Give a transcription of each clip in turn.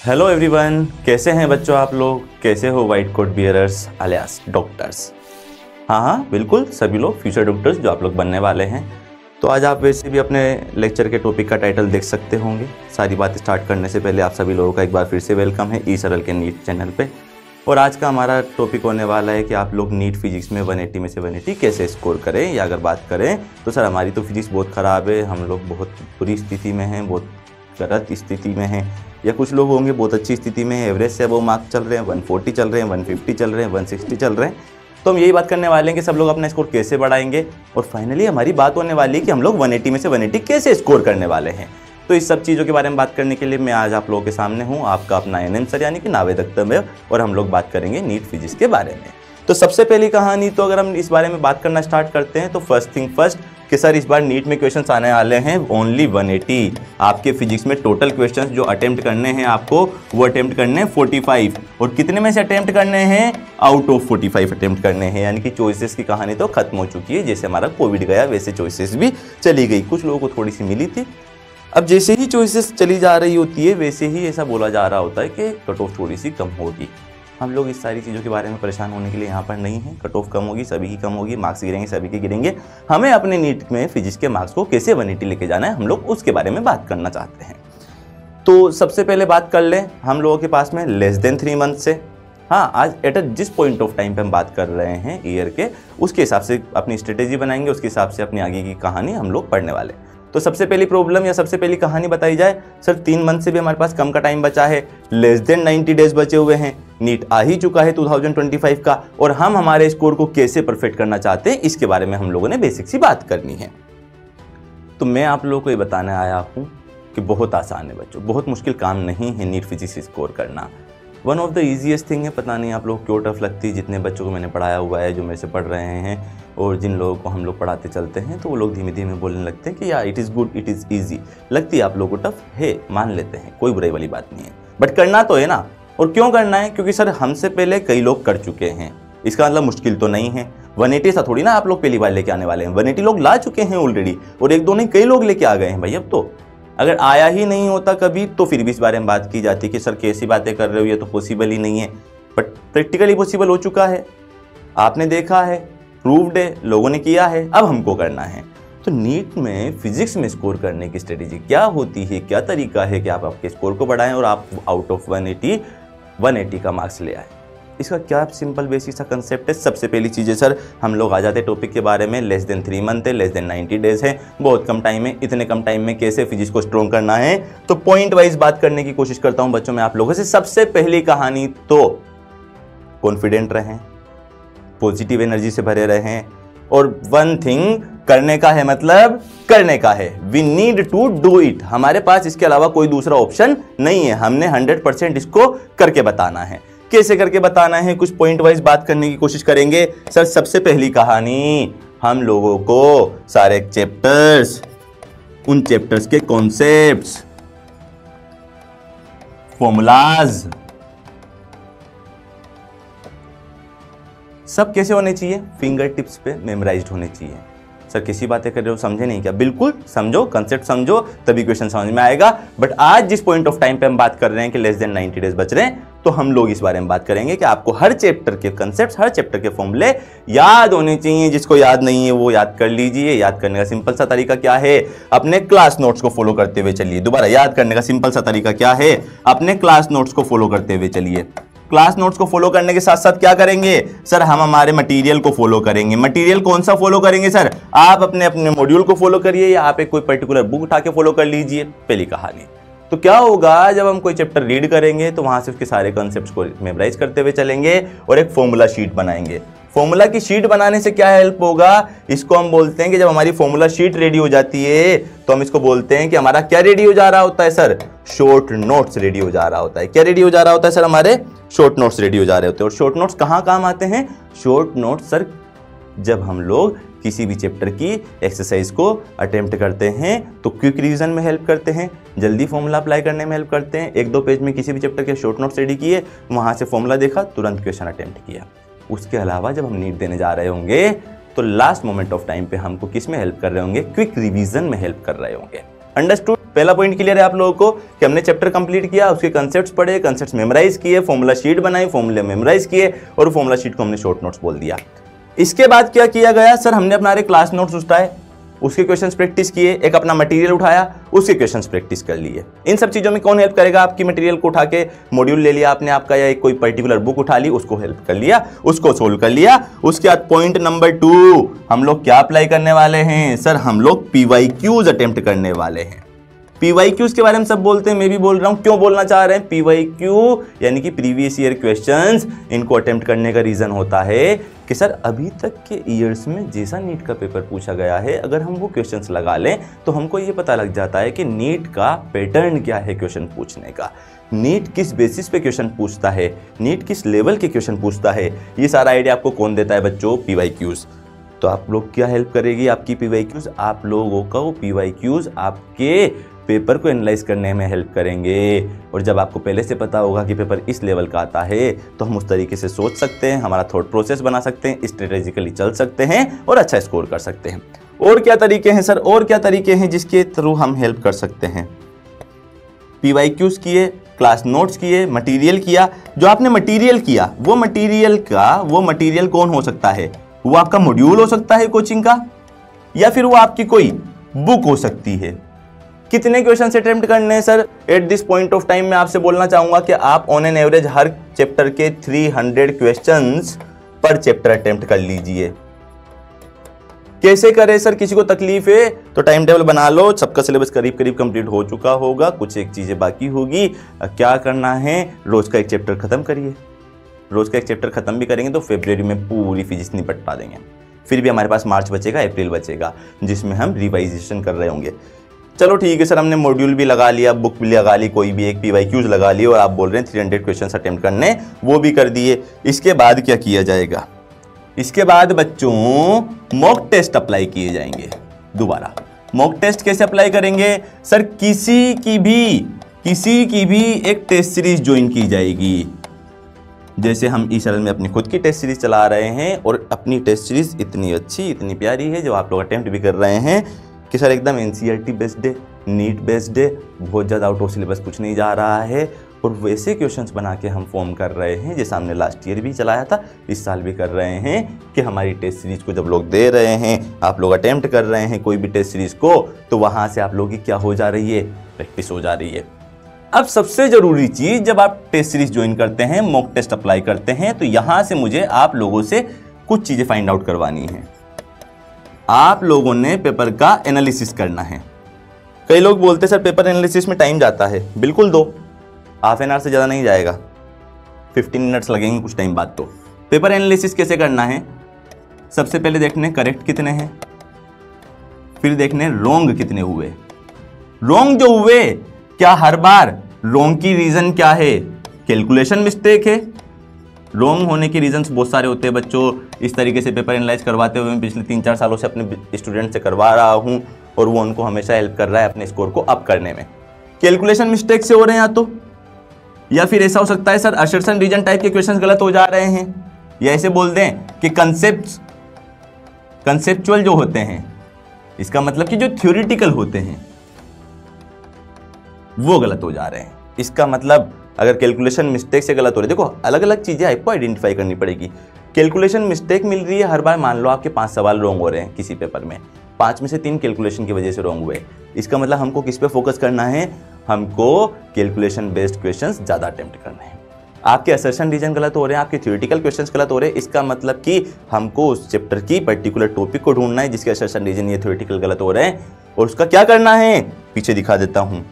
Hello everyone, कैसे हैं बच्चों आप लोग? कैसे हो white coat bearers alias doctors? हाँ, बिल्कुल सभी लोग फ्यूचर डॉक्टर्स जो आप लोग बनने वाले हैं। तो आज आप वैसे भी अपने लेक्चर के टॉपिक का टाइटल देख सकते होंगे। सारी बात स्टार्ट करने से पहले आप सभी लोगों का एक बार फिर से वेलकम है ई सरल के नीट चैनल पे। और आज का हमारा टॉपिक होने वाला है कि आप लोग नीट फिजिक्स में 180 में से 180 कैसे स्कोर करें। या अगर बात करें तो सर हमारी तो फिजिक्स बहुत ख़राब है, हम लोग बहुत बुरी स्थिति में हैं, बहुत गलत स्थिति में हैं। या कुछ लोग होंगे बहुत अच्छी स्थिति में है, एवरेज से वो मार्क्स चल रहे हैं, 140 चल रहे हैं, 150 चल रहे हैं, 160 चल रहे हैं। तो हम यही बात करने वाले हैं कि सब लोग अपना स्कोर कैसे बढ़ाएंगे। और फाइनली हमारी बात होने वाली है कि हम लोग 180 में से 180 कैसे स्कोर करने वाले हैं। तो इस सब चीज़ों के बारे में बात करने के लिए मैं आज आप लोगों के सामने हूँ, आपका अपना एनएम सर यानी कि नावेद अख्तर, और हम लोग बात करेंगे नीट फिजिक्स के बारे में। तो सबसे पहली कहानी, तो अगर हम इस बारे में बात करना स्टार्ट करते हैं तो फर्स्ट थिंग फर्स्ट कि सर इस बार नीट में क्वेश्चंस आने वाले हैं ओनली 180। आपके फिजिक्स में टोटल क्वेश्चंस जो अटेम्प्ट करने हैं आपको, वो अटेम्प्ट करने हैं 45। और कितने में से अटेम्प्ट करने हैं? आउट ऑफ 45 अटेम्प्ट करने हैं। यानी कि चॉइसेस की कहानी तो खत्म हो चुकी है। जैसे हमारा कोविड गया वैसे चॉइसेस भी चली गई। कुछ लोगों को थोड़ी सी मिली थी। अब जैसे ही चॉइसेस चली जा रही होती है वैसे ही ऐसा बोला जा रहा होता है कि कट ऑफ थोड़ी सी कम होगी। हम लोग इस सारी चीज़ों के बारे में परेशान होने के लिए यहाँ पर नहीं है। कट ऑफ कम होगी, सभी की कम होगी, मार्क्स गिरेंगे, सभी के गिरेंगे। हमें अपने नीट में फिजिक्स के मार्क्स को कैसे 180 लेके जाना है, हम लोग उसके बारे में बात करना चाहते हैं। तो सबसे पहले बात कर लें हम लोगों के पास में लेस देन 3 मंथ से। हाँ, आज एट जिस पॉइंट ऑफ टाइम पे हम बात कर रहे हैं ईयर के, उसके हिसाब से अपनी स्ट्रेटेजी बनाएंगे, उसके हिसाब से अपनी आगे की कहानी हम लोग पढ़ने वाले। तो सबसे पहली प्रॉब्लम या सबसे पहली कहानी बताई जाए, सर 3 मंथ से भी हमारे पास कम का टाइम बचा है, लेस देन 90 डेज बचे हुए हैं, नीट आ ही चुका है 2025 का, और हम हमारे स्कोर को कैसे परफेक्ट करना चाहते हैं इसके बारे में हम लोगों ने बेसिक सी बात करनी है। तो मैं आप लोगों को ये बताने आया हूँ कि बहुत आसान है बच्चों, बहुत मुश्किल काम नहीं है नीट फिजिक्स स्कोर करना। One of the easiest thing है। पता नहीं आप लोग क्यों टफ लगती है। जितने बच्चों को मैंने पढ़ाया हुआ है, जो मेरे से पढ़ रहे हैं, और जिन लोगों को हम लोग पढ़ाते चलते हैं, तो वो लोग धीमे धीमे बोलने लगते हैं कि यार it is good, it is easy. लगती है आप लोगों को टफ है, मान लेते हैं, कोई बुराई वाली बात नहीं है, बट करना तो है ना। और क्यों करना है? क्योंकि सर हमसे पहले कई लोग कर चुके हैं, इसका मतलब मुश्किल तो नहीं है। 180 सा थोड़ी ना आप लोग पहली बार लेके आने वाले हैं। 180 लोग ला चुके हैं ऑलरेडी, और एक दो नहीं कई लोग लेके आ गए हैं भाई। अब तो अगर आया ही नहीं होता कभी तो फिर भी इस बारे में बात की जाती कि सर कैसी बातें कर रहे हो, ये तो पॉसिबल ही नहीं है। बट प्रैक्टिकली पॉसिबल हो चुका है, आपने देखा है, प्रूव्ड है, लोगों ने किया है, अब हमको करना है। तो नीट में फिजिक्स में स्कोर करने की स्ट्रेटेजी क्या होती है, क्या तरीका है कि आप आपके स्कोर को बढ़ाएं और आप आउट ऑफ 180 का मार्क्स ले आए। इसका क्या सिंपल बेसिक सा कंसेप्ट है। सबसे पहली चीज़ है सर, हम लोग आ जाते हैं टॉपिक के बारे में। लेस देन 3 मंथ है, लेस देन 90 डेज है, बहुत कम टाइम है। इतने कम टाइम में कैसे फिजिक्स को स्ट्रॉन्ग करना है, तो पॉइंट वाइज बात करने की कोशिश करता हूं बच्चों मैं आप लोगों से। सबसे पहली कहानी तो कॉन्फिडेंट रहें, पॉजिटिव एनर्जी से भरे रहें, और वन थिंग करने का है, मतलब करने का है। We need to do it. हमारे पास इसके अलावा कोई दूसरा ऑप्शन नहीं है। हमने 100% इसको करके बताना है। कैसे करके बताना है, कुछ पॉइंट वाइज बात करने की कोशिश करेंगे। सर सबसे पहली कहानी, हम लोगों को सारे चैप्टर्स, उन चैप्टर्स के कॉन्सेप्ट्स, फॉर्मूलाज सब कैसे होने चाहिए? फिंगर टिप्स पे मेमोराइज्ड होने चाहिए। सर कैसी बातें कर रहे हो, समझे नहीं क्या? बिल्कुल समझो, कंसेप्ट समझो, तभी क्वेश्चन समझ में आएगा। बट आज जिस पॉइंट ऑफ टाइम पे हम बात कर रहे हैं कि लेस देन 90 डेज बच रहे हैं, तो हम लोग इस बारे में बात करेंगे कि आपको हर चैप्टर के कंसेप्ट्स, हर चैप्टर के फॉर्मूले याद होने चाहिए। जिसको याद नहीं है वो याद कर लीजिए। याद करने का सिंपल सा तरीका क्या है? अपने क्लास नोट्स को फॉलो करते हुए चलिए। दोबारा, याद करने का सिंपल सा तरीका क्या है? अपने क्लास नोट्स को फॉलो करते हुए चलिए। क्लास नोट्स को फॉलो करने के साथ साथ क्या करेंगे सर? हम हमारे मटेरियल को फॉलो करेंगे। मटेरियल कौन सा फॉलो करेंगे सर? आप अपने अपने मॉड्यूल को फॉलो करिए, या आप एक कोई पर्टिकुलर बुक उठा के फॉलो कर लीजिए। पहली कहानी तो क्या होगा, जब हम कोई चैप्टर रीड करेंगे तो वहां से उसके सारे कॉन्सेप्ट्स को मेमोराइज करते हुए चलेंगे और एक फॉर्मूला शीट बनाएंगे। फॉर्मूला की शीट बनाने से क्या हेल्प होगा? इसको हम बोलते हैं कि जब हमारी फॉर्मूला शीट रेडी हो जाती है तो हम इसको बोलते हैं कि हमारा क्या रेडी हो जा रहा होता है सर? शॉर्ट नोट्स रेडी हो जा रहा होता है। क्या रेडी हो जा रहा होता है सर? हमारे शॉर्ट नोट्स रेडी हो जा रहे होते हैं। और शॉर्ट नोट्स कहाँ काम आते हैं? शॉर्ट नोट्स सर जब हम लोग किसी भी चैप्टर की एक्सरसाइज को अटेम्प्ट करते हैं तो क्विक रिवीजन में हेल्प करते हैं, जल्दी फॉर्मूला अप्लाई करने में हेल्प करते हैं। 1-2 पेज में किसी भी चैप्टर के शॉर्ट नोट्स रेडी किए, वहाँ से फॉर्मूला देखा, तुरंत क्वेश्चन अटेम्प्ट किया। उसके अलावा जब हम नीट देने जा रहे होंगे तो लास्ट मोमेंट ऑफ टाइम पे हमको किस में हेल्प कर रहे होंगे? क्विक रिवीजन में हेल्प कर रहे होंगे। अंडरस्टूड? पहला पॉइंट क्लियर है आप लोगों को कि हमने चैप्टर कंप्लीट किया, उसके कंसेप्ट्स पढ़े, कंसेप्ट्स मेमोराइज किए, फॉर्मूला शीट बनाई, फॉर्मूले मेमोराइज किए और फॉर्मूला शीट को हमने शॉर्ट नोट्स बोल दिया। इसके बाद क्या किया गया सर, हमने अपना क्लास नोट्स उठाए, उसके क्वेश्चंस प्रैक्टिस किए, एक अपना मटेरियल उठाया, उसके क्वेश्चंस प्रैक्टिस कर लिए। इन सब चीज़ों में कौन हेल्प करेगा? आपकी मटेरियल को उठा के मॉड्यूल ले लिया आपने आपका, या एक कोई पर्टिकुलर बुक उठा ली, उसको हेल्प कर लिया, उसको सोल्व कर लिया। उसके बाद पॉइंट नंबर 2 हम लोग क्या अप्लाई करने वाले हैं सर, हम लोग PYQs अटेम्प्ट करने वाले हैं। PYQs के बारे में सब बोलते हैं, मैं भी बोल रहा हूं, क्यों बोलना चाह रहे हैं? PYQ यानी कि प्रीवियस ईयर क्वेश्चंस, इनको अटेम्प्ट करने का रीजन होता है कि सर अभी तक के ईयर्स में जैसा नीट का पेपर पूछा गया है, अगर हम वो क्वेश्चंस लगा लें तो हमको ये पता लग जाता है कि नीट का पैटर्न क्या है क्वेश्चन पूछने का, नीट किस बेसिस पे क्वेश्चन पूछता है, नीट किस लेवल के क्वेश्चन पूछता है। ये सारा आइडिया आपको कौन देता है बच्चों? PYQs। तो आप लोग क्या हेल्प करेगी आपकी PYQs? आप लोगों का वो PYQs आपके पेपर को एनालाइज करने में हेल्प करेंगे। और जब आपको पहले से पता होगा कि पेपर इस लेवल का आता है तो हम उस तरीके से सोच सकते हैं, हमारा थॉट प्रोसेस बना सकते हैं, स्ट्रेटेजिकली चल सकते हैं और अच्छा स्कोर कर सकते हैं। और क्या तरीके हैं सर, और क्या तरीके हैं जिसके थ्रू हम हेल्प कर सकते हैं? PYQs किए, क्लास नोट्स किए, मटेरियल किया। जो आपने मटेरियल किया वो मटेरियल कौन हो सकता है? वो आपका मॉड्यूल हो सकता है कोचिंग का, या फिर वो आपकी कोई बुक हो सकती है। कितने क्वेश्चन अटेम्प्ट करने हैं sir? At this point of time मैं आपसे बोलना चाहूंगा कि आप on an average her chapter के 300 क्वेश्चंस पर चैप्टर अटेम्प्ट कर लीजिए। कैसे करें सर? किसी को तकलीफ है तो टाइम टेबल बना लो, सबका सिलेबस करीब करीब कंप्लीट हो चुका होगा, कुछ एक चीजें बाकी होगी। क्या करना है, रोज का एक चैप्टर खत्म करिए। रोज का एक चैप्टर खत्म भी करेंगे तो फरवरी में पूरी फिजिक्स निपटा देंगे। फिर भी हमारे पास मार्च बचेगा, अप्रैल बचेगा, जिसमें हम रिवाइजेशन कर रहे होंगे। चलो ठीक है सर, हमने मॉड्यूल भी लगा लिया, बुक भी लगा ली, कोई भी एक PYQs लगा ली, और आप बोल रहे हैं 300 क्वेश्चन अटेम्प्ट करने, वो भी कर दिए। इसके बाद क्या किया जाएगा? इसके बाद बच्चों मॉक टेस्ट अप्लाई किए जाएंगे। दोबारा मॉक टेस्ट कैसे अप्लाई करेंगे सर? किसी की भी एक टेस्ट सीरीज ज्वाइन की जाएगी। जैसे हम इस चैनल में अपनी खुद की टेस्ट सीरीज चला रहे हैं, और अपनी टेस्ट सीरीज इतनी अच्छी, इतनी प्यारी है, जो आप लोग अटेम्प्ट भी कर रहे हैं कि सर एकदम NCERT बेस्ड है, नीट बेस्ड है, बहुत ज़्यादा आउट ऑफ सिलेबस कुछ नहीं जा रहा है, और वैसे क्वेश्चंस बना के हम फॉर्म कर रहे हैं जैसे हमने लास्ट ईयर भी चलाया था, इस साल भी कर रहे हैं कि हमारी टेस्ट सीरीज को जब लोग दे रहे हैं, आप लोग अटेम्प्ट कर रहे हैं कोई भी टेस्ट सीरीज को, तो वहाँ से आप लोगों की क्या हो जा रही है? प्रैक्टिस हो जा रही है। अब सबसे ज़रूरी चीज़, जब आप टेस्ट सीरीज ज्वाइन करते हैं, मॉक टेस्ट अप्लाई करते हैं, तो यहाँ से मुझे आप लोगों से कुछ चीज़ें फाइंड आउट करवानी है। आप लोगों ने पेपर का एनालिसिस करना है। कई लोग बोलते हैं सर पेपर एनालिसिस में टाइम जाता है। बिल्कुल दो, हाफ एन आवर से ज़्यादा नहीं जाएगा, 15 मिनट्स लगेंगे कुछ टाइम बाद। तो पेपर एनालिसिस कैसे करना है? सबसे पहले देखने करेक्ट कितने हैं, फिर देखने रॉन्ग कितने हुए। रॉन्ग जो हुए, क्या हर बार रॉन्ग की रीज़न क्या है? कैलकुलेशन मिस्टेक है। रॉन्ग होने के रीजंस बहुत सारे होते हैं बच्चों। इस तरीके से पेपर एनालाइज करवाते हुए मैं पिछले 3-4 सालों से अपने स्टूडेंट से करवा रहा हूं, और वो उनको हमेशा हेल्प कर रहा है अपने स्कोर को अप करने में। कैलकुलेशन मिस्टेक से हो रहे हैं या फिर ऐसा हो सकता है सर असर्शन रीजन टाइप के क्वेश्चंस गलत हो जा रहे हैं, या ऐसे बोल दें कि कंसेप्चुअल जो होते हैं, इसका मतलब कि जो थ्योरेटिकल होते हैं वो गलत हो जा रहे हैं। इसका मतलब अगर कैलकुलेशन मिस्टेक से गलत हो रही है, देखो अलग अलग चीज़ें आपको आइडेंटिफाई करनी पड़ेगी। कैलकुलेशन मिस्टेक मिल रही है हर बार, मान लो आपके 5 सवाल रॉन्ग हो रहे हैं किसी पेपर में, 5 में से 3 कैलकुलेशन की वजह से रॉन्ग हुए। इसका मतलब हमको किस पे फोकस करना है? हमको कैलकुलेशन बेस्ड क्वेश्चंस ज़्यादा अटेम्प्ट करने हैं। आपके असर्शन रीजन गलत हो रहे हैं, आपके थ्योरेटिकल क्वेश्चंस गलत हो रहे हैं, इसका मतलब कि हमको उस चैप्टर की पर्टिकुलर टॉपिक को ढूंढना है जिसके असर्शन रीजन ये थ्योरेटिकल गलत हो रहे हैं, और उसका क्या करना है पीछे दिखा देता हूँ।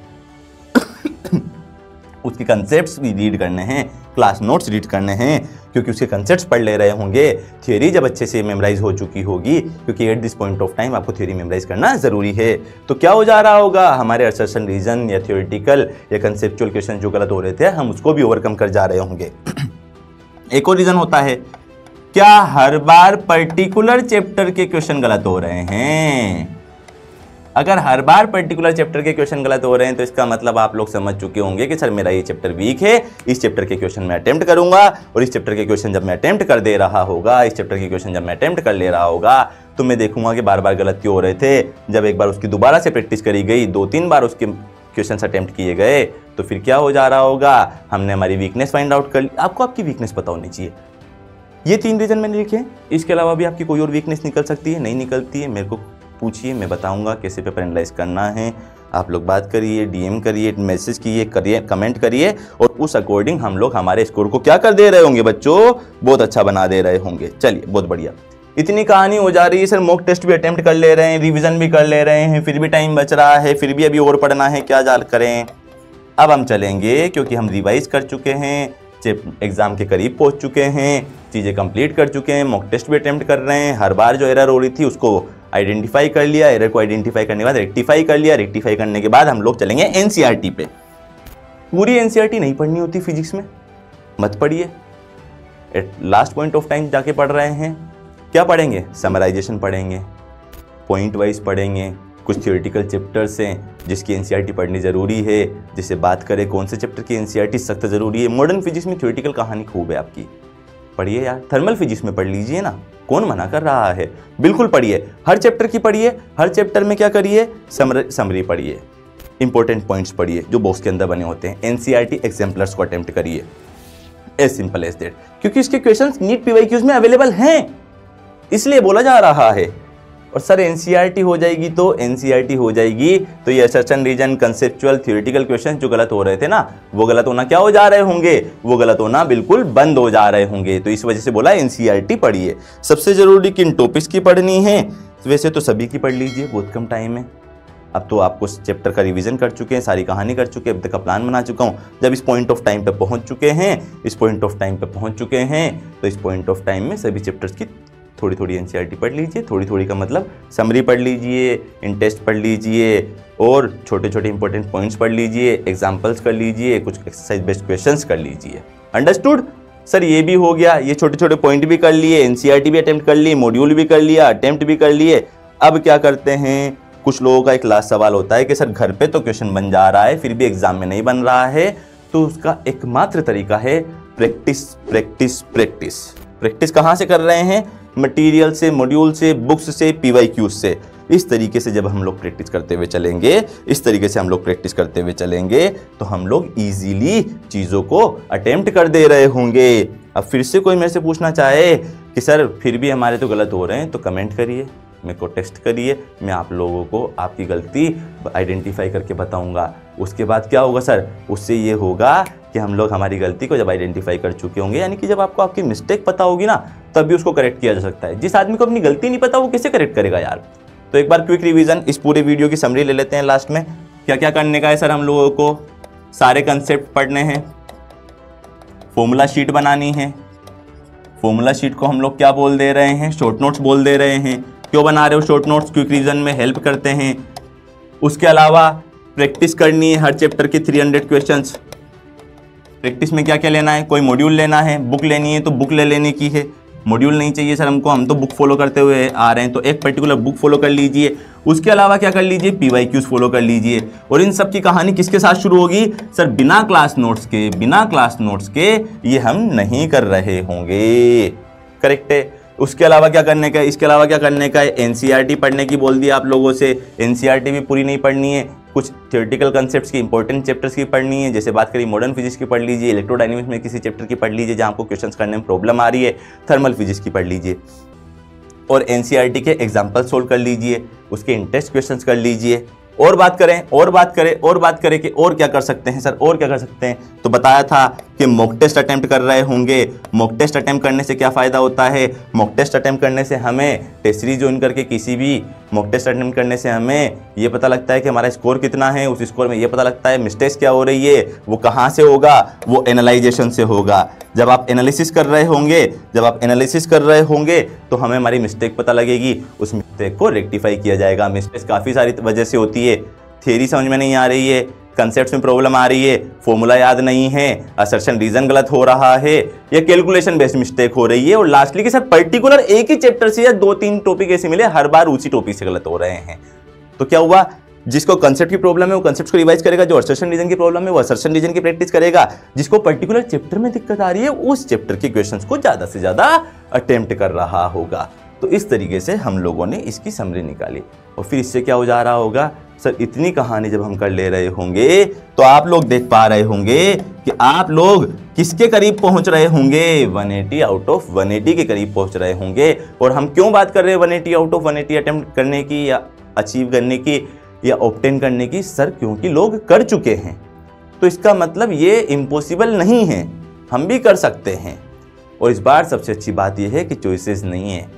उसके कंसेप्ट्स भी रीड करने हैं, क्लास नोट्स रीड करने हैं, क्योंकि उसके कंसेप्ट्स पढ़ ले रहे होंगे, थ्योरी जब अच्छे से मेमोराइज हो चुकी होगी, क्योंकि at this point of time आपको थ्योरी मेमोराइज करना ज़रूरी है। तो क्या हो जा रहा होगा, हमारे असर्शन रीजन या थ्योरेटिकल या कंसेप्चुअल क्वेश्चन जो गलत हो रहे थे हम उसको भी ओवरकम कर जा रहे होंगे। एक और रीज़न होता है, क्या हर बार पर्टिकुलर चैप्टर के क्वेश्चन गलत हो रहे हैं? अगर हर बार पर्टिकुलर चैप्टर के क्वेश्चन गलत हो रहे हैं तो इसका मतलब आप लोग समझ चुके होंगे कि सर मेरा ये चैप्टर वीक है, इस चैप्टर के क्वेश्चन मैं अटेम्प्ट करूंगा, और इस चैप्टर के क्वेश्चन जब मैं अटेम्प्ट कर दे रहा होगा, इस चैप्टर के क्वेश्चन जब मैं अटेम्प्ट कर ले रहा होगा, तो मैं देखूंगा कि बार बार गलत क्यों हो रहे थे। जब एक बार उसकी दोबारा से प्रैक्टिस करी गई, 2-3 बार उसके क्वेश्चन अटेम्प्ट किए गए, तो फिर क्या हो जा रहा होगा, हमने हमारी वीकनेस फाइंड आउट कर ली। आपको आपकी वीकनेस पता होनी चाहिए। ये 3 रीजन मैंने लिखे हैं। इसके अलावा भी आपकी कोई और वीकनेस निकल सकती है, नहीं निकलती है, मेरे को पूछिए, मैं बताऊंगा कैसे पेपर एनालाइज करना है। आप लोग बात करिए, डीएम करिए, मैसेज करिए, कमेंट करिए, और उस अकॉर्डिंग हम लोग हमारे स्कोर को क्या कर दे रहे होंगे बच्चों, बहुत अच्छा बना दे रहे होंगे। चलिए, बहुत बढ़िया। इतनी कहानी हो जा रही है सर, मॉक टेस्ट भी अटेम्प्ट कर ले रहे हैं, रिवीजन भी कर ले रहे हैं, फिर भी टाइम बच रहा है, फिर भी अभी और पढ़ना है, क्या जाल करें। अब हम चलेंगे, क्योंकि हम रिवाइज कर चुके हैं, एग्जाम के करीब पहुंच चुके हैं, चीज़ें कंप्लीट कर चुके हैं, मॉक टेस्ट भी अटेम्प्ट कर रहे हैं। हर बार जो एरर हो रही थी उसको आइडेंटिफाई कर लिया, एरर को आइडेंटिफाई करने के बाद रेक्टिफाई कर लिया, रेक्टिफाई करने के बाद हम लोग चलेंगे एनसीईआरटी पे। पूरी एनसीईआरटी नहीं पढ़नी होती फिजिक्स में, मत पढ़िए। At last point of time जाके पढ़ रहे हैं, क्या पढ़ेंगे, समराइजेशन पढ़ेंगे, पॉइंट वाइज पढ़ेंगे, कुछ थियोरेटिकल चैप्टर्स हैं जिसकी एनसीईआरटी पढ़नी ज़रूरी है। जिससे बात करें कौन से चैप्टर की एनसीईआरटी सख्त ज़रूरी है, मॉडर्न फिजिक्स में थियोरेटिकल कहानी खूब है आपकी, पढ़िए यार। थर्मल फिजिक्स में पढ़ लीजिए ना, कौन मना कर रहा है, बिल्कुल पढ़िए, हर चैप्टर की पढ़िए, हर चैप्टर में क्या करिए, समरी पढ़िए, इंपॉर्टेंट पॉइंट्स पढ़िए जो बॉक्स के अंदर बने होते हैं, एनसीईआरटी एग्जाम्पलर्स को अटेम्प्ट करिए, एज सिंपल एज दैट। क्योंकि इसके क्वेश्चंस नीट पीवाईक्यूज में अवेलेबल हैं, इसलिए बोला जा रहा है। और सर एनसीईआरटी हो जाएगी तो एनसीईआरटी हो जाएगी तो ये assertion reason, conceptual, theoretical question जो गलत हो रहे थे ना, वो गलत होना क्या हो जा रहे होंगे, वो गलत होना बिल्कुल बंद हो जा रहे होंगे। तो इस वजह से बोला एनसीईआरटी पढ़िए। सबसे जरूरी किन टॉपिक्स की पढ़नी है, वैसे तो सभी की पढ़ लीजिए, बहुत कम टाइम है। अब तो आपको चैप्टर का रिवीजन कर चुके हैं, सारी कहानी कर चुके हैं, अब तक का प्लान बना चुका हूँ। जब इस पॉइंट ऑफ टाइम पे पहुँच चुके हैं, इस पॉइंट ऑफ टाइम पे पहुँच चुके हैं, तो इस पॉइंट ऑफ टाइम में सभी चैप्टर्स की थोड़ी थोड़ी एनसीईआरटी पढ़ लीजिए। थोड़ी थोड़ी का मतलब समरी पढ़ लीजिए, इन टेस्ट पढ़ लीजिए, और छोटे छोटे इंपॉर्टेंट पॉइंट्स पढ़ लीजिए, एग्जाम्पल्स कर लीजिए, कुछ एक्सरसाइज बेस्ड क्वेश्चंस कर लीजिए। अंडरस्टूड सर, ये भी हो गया, ये छोटे छोटे पॉइंट भी कर लिए, एनसीईआरटी भी अटेम्प्ट कर ली, मॉड्यूल भी कर लिया, अटेम्प्ट भी कर लिए। अब क्या करते हैं, कुछ लोगों का एक लास्ट सवाल होता है कि सर घर पे तो क्वेश्चन बन जा रहा है, फिर भी एग्जाम में नहीं बन रहा है। तो उसका एकमात्र तरीका है प्रैक्टिस, प्रैक्टिस, प्रैक्टिस। प्रैक्टिस कहाँ से कर रहे हैं, मटेरियल से, मॉड्यूल से, बुक्स से, पीवाईक्यूज से। इस तरीके से जब हम लोग प्रैक्टिस करते हुए चलेंगे, इस तरीके से हम लोग प्रैक्टिस करते हुए चलेंगे, तो हम लोग इजीली चीज़ों को अटेम्प्ट कर दे रहे होंगे। अब फिर से कोई मेरे से पूछना चाहे कि सर फिर भी हमारे तो गलत हो रहे हैं, तो कमेंट करिए, मेरे को टेक्स्ट करिए, मैं आप लोगों को आपकी गलती आइडेंटिफाई करके बताऊंगा। उसके बाद क्या होगा सर, उससे ये होगा कि हम लोग हमारी गलती को जब आइडेंटिफाई कर चुके होंगे, यानी कि जब आपको आपकी मिस्टेक पता होगी ना, तब भी उसको करेक्ट किया जा सकता है। जिस आदमी को अपनी गलती नहीं पता वो कैसे करेक्ट करेगा यार। तो एक बार क्विक रिवीजन, इस पूरे वीडियो की समरी ले लेते हैं। लास्ट में क्या क्या करने का है सर, हम लोगों को सारे कंसेप्ट पढ़ने हैं, फॉर्मूला शीट बनानी है। फॉर्मूला शीट को हम लोग क्या बोल दे रहे हैं, शॉर्ट नोट्स बोल दे रहे हैं। क्यों बना रहे हो शॉर्ट नोट्स, क्विक रिवीजन में हेल्प करते हैं। उसके अलावा प्रैक्टिस करनी है हर चैप्टर की 300 क्वेश्चंस। प्रैक्टिस में क्या क्या लेना है, कोई मॉड्यूल लेना है, बुक लेनी है तो बुक ले लेने की है। मॉड्यूल नहीं चाहिए सर हमको, हम तो बुक फॉलो करते हुए आ रहे हैं, तो एक पर्टिकुलर बुक फॉलो कर लीजिए। उसके अलावा क्या कर लीजिए, पीवाईक्यूज फॉलो कर लीजिए। और इन सब की कहानी किसके साथ शुरू होगी सर, बिना क्लास नोट्स के, बिना क्लास नोट्स के ये हम नहीं कर रहे होंगे। करेक्ट है। उसके अलावा क्या करने का है, इसके अलावा क्या करने का है, एनसीईआरटी पढ़ने की बोल दिया आप लोगों से। एनसीईआरटी भी पूरी नहीं पढ़नी है, कुछ थियोरेटिकल कंसेप्ट्स की, इंपॉर्टेंट चैप्टर्स की पढ़नी है। जैसे बात करी मॉडर्न फिजिक्स की पढ़ लीजिए, इलेक्ट्रोडायनेमिक्स में किसी चैप्टर की पढ़ लीजिए जहाँ आपको क्वेश्चंस करने में प्रॉब्लम आ रही है, थर्मल फिजिक्स की पढ़ लीजिए। और एनसीईआरटी के एग्जाम्पल सोल्व कर लीजिए, उसके इंटरेस्ट क्वेश्चंस कर लीजिए। और बात करें, और बात करें, और बात करें कि और क्या कर सकते हैं सर, और क्या कर सकते हैं, तो बताया था कि मॉक टेस्ट अटेम्प्ट कर रहे होंगे। मॉक टेस्ट अटेम्प्ट करने से क्या फ़ायदा होता है, मॉक टेस्ट अटेम्प्ट करने से हमें टेस्ट सीरीज ज्वाइन करके किसी भी मॉक टेस्ट अटेम्प्ट करने से हमें ये पता लगता है कि हमारा स्कोर कितना है। उस स्कोर में ये पता लगता है मिस्टेक्स क्या हो रही है, वो कहाँ से होगा, वो एनालाइजेशन से होगा। जब आप एनालिसिस कर रहे होंगे, जब आप एनालिसिस कर रहे होंगे तो हमें हमारी मिस्टेक पता लगेगी, उस मिस्टेक को रेक्टिफाई किया जाएगा। मिस्टेक्स काफ़ी सारी वजह से होती है, थियरी समझ में नहीं आ रही है, कंसेप्ट्स में प्रॉब्लम आ रही है, फॉर्मूला याद नहीं है, असर्शन रीजन गलत हो रहा है, या कैलकुलेशन बेस्ड मिस्टेक हो रही है, और लास्टली के साथ पर्टिकुलर एक ही चैप्टर से या 2-3 टॉपिक ऐसे मिले हर बार उसी टॉपिक से गलत हो रहे हैं। तो क्या हुआ, जिसको कंसेप्ट की प्रॉब्लम है वो कंसेप्ट को रिवाइज करेगा, जो असर्शन रीजन की प्रॉब्लम है वो असर्शन रीजन की प्रैक्टिस करेगा, जिसको पर्टिकुलर चैप्टर में दिक्कत आ रही है उस चैप्टर के क्वेश्चंस को ज़्यादा से ज़्यादा अटेम्प्ट कर रहा होगा। तो इस तरीके से हम लोगों ने इसकी समरी निकाली। और फिर इससे क्या हो जा रहा होगा सर, इतनी कहानी जब हम कर ले रहे होंगे तो आप लोग देख पा रहे होंगे कि आप लोग किसके करीब पहुंच रहे होंगे, 180 आउट ऑफ 180 के करीब पहुंच रहे होंगे। और हम क्यों बात कर रहे हैं 180 आउट ऑफ 180 अटेम्प्ट करने की या अचीव करने की या ऑब्टेन करने की? सर क्योंकि लोग कर चुके हैं, तो इसका मतलब ये इम्पॉसिबल नहीं है, हम भी कर सकते हैं। और इस बार सबसे अच्छी बात यह है कि चॉइसेस नहीं है।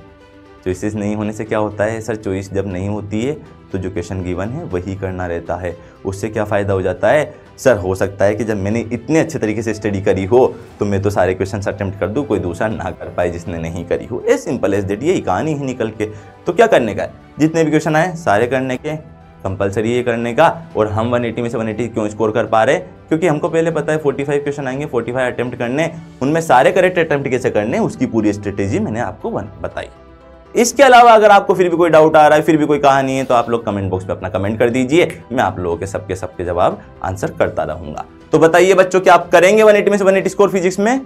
चॉइसेस नहीं होने से क्या होता है सर, चॉइस जब नहीं होती है तो जो क्वेश्चन गिवन है वही करना रहता है। उससे क्या फ़ायदा हो जाता है सर, हो सकता है कि जब मैंने इतने अच्छे तरीके से स्टडी करी हो तो मैं तो सारे क्वेश्चन अटेम्प्ट कर दूँ, कोई दूसरा ना कर पाए जिसने नहीं करी हो। एज सिंपल एज दैट, यही कहानी है निकल के। तो क्या करने का है, जितने भी क्वेश्चन आए सारे करने के, कंपलसरी ये करने का। और हम 180 में से 180 क्यों स्कोर कर पा रहे, क्योंकि हमको पहले पता है 45 क्वेश्चन आएंगे, 45 अटेम्प्ट करने, उनमें सारे करेक्ट अटेम्प्ट कैसे करने, उसकी पूरी स्ट्रेटेजी मैंने आपको बताई। इसके अलावा अगर आपको फिर भी कोई डाउट आ रहा है, फिर भी कोई कहानी है, तो आप लोग कमेंट बॉक्स में अपना कमेंट कर दीजिए, मैं आप लोगों के सबके जवाब आंसर करता रहूंगा। तो बताइए बच्चों, क्या आप करेंगे 180 में से 180 स्कोर फिजिक्स में?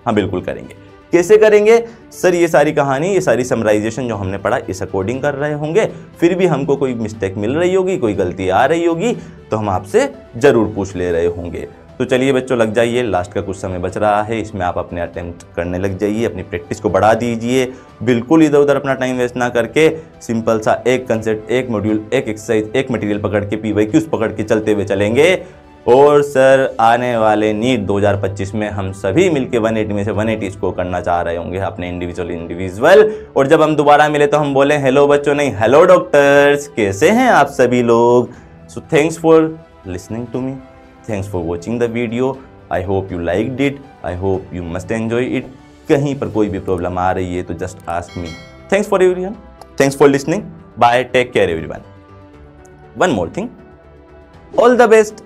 हाँ बिल्कुल करेंगे। कैसे करेंगे सर? ये सारी कहानी, ये सारी समराइजेशन जो हमने पढ़ा इस अकॉर्डिंग कर रहे होंगे। फिर भी हमको कोई मिस्टेक मिल रही होगी, कोई गलती आ रही होगी, तो हम आपसे जरूर पूछ ले रहे होंगे। तो चलिए बच्चों, लग जाइए, लास्ट का कुछ समय बच रहा है, इसमें आप अपने अटेम्प्ट करने लग जाइए, अपनी प्रैक्टिस को बढ़ा दीजिए। बिल्कुल इधर उधर अपना टाइम वेस्ट ना करके सिंपल सा एक कंसेप्ट, एक मॉड्यूल, एक एक्सरसाइज, एक मटेरियल पकड़ के PYQs पकड़ के चलते हुए चलेंगे। और सर आने वाले नीट 2025 में हम सभी मिलके 180 में से 180 स्कोर करना चाह रहे होंगे अपने इंडिविजुअल। और जब हम दोबारा मिले तो हम बोले हेलो बच्चों, नहीं हेलो डॉक्टर्स, कैसे हैं आप सभी लोग? So thanks for listening to me, thanks for watching the video. I hope you liked it, I hope you must enjoy it. कहीं पर कोई भी प्रॉब्लम आ रही है तो just ask me. Thanks for everyone, thanks for listening, bye, take care everyone. One more thing, all the best.